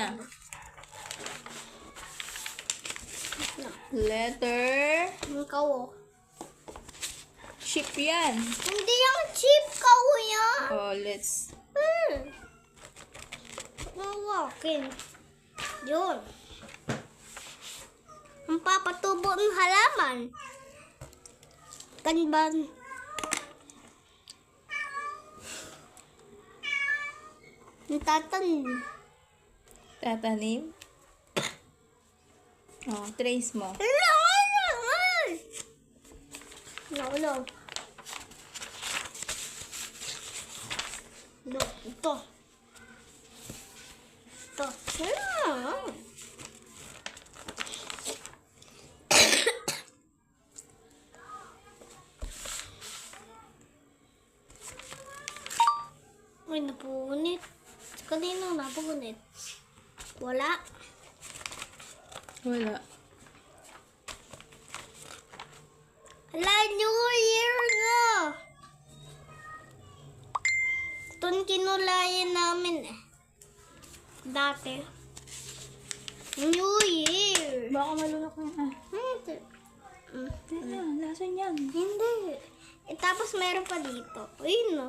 na. Letter. Ikaw oh. Chip yan. Hindi yung chip ka yan. Oh, let's. Mawakin. Yun. Ang papatubo ng halaman. Kanban. Ang Tatanim. Oh, trace mo. No. No, ito. Ito. Uy, napunit. Kanino napunit? Wala. Wala. Ala, New Year na! Ito kinulayan namin eh. Dati. New Year! Baka malunok na. Hindi. Lasan yan. Hindi. Tapos meron pa dito. Ayun no.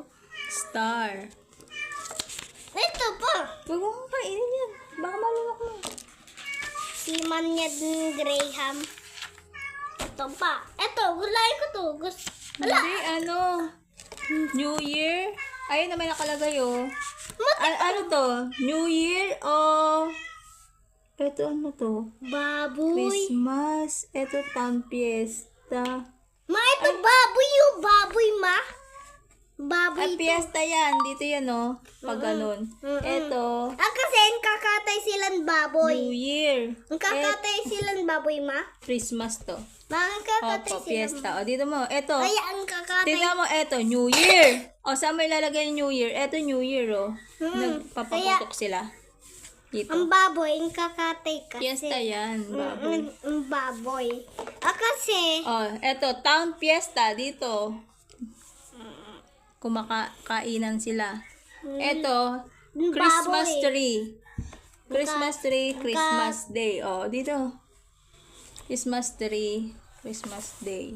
Star. Ito pa. Huwag mo kang kainin yan. Baka malunok mo. Si Manyad Graham. Ito pa. Ito, gulayin ko to. Hindi, New Year. Ayun naman nakalagay, oh. Ano to? New Year o... Ito ano to? Baboy. Christmas. Ito Town Fiesta. Ma, ito baboy yung baboy, ma. Baboy Ay, ito. fiesta yan. Dito yan, oh. Pag ganun. Ito, Kasi ang kakatay silang baboy. New Year. Ang kakatay silang baboy, ma. Christmas to. Ang kakatay Opo, silang... fiesta. O, dito mo. Ito. Ay, ang kakatay... Tignan mo, ito. New Year. O, saan mo ilalagay yung New Year? Ito, New Year, oh. Nagpapaputok sila. Dito. Ang baboy, ang kakatay kasi. Fiesta yan, baboy. Ang baboy. Kasi... Oh, eto, Town Fiesta dito. Kumakainan sila. Eto, Christmas baboy. tree. Christmas tree, Christmas day. Oh, dito. Christmas tree, Christmas day.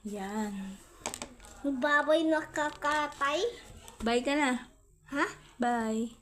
Yan. Ang baboy na kakatay. Bye ka na. Ha? Bye.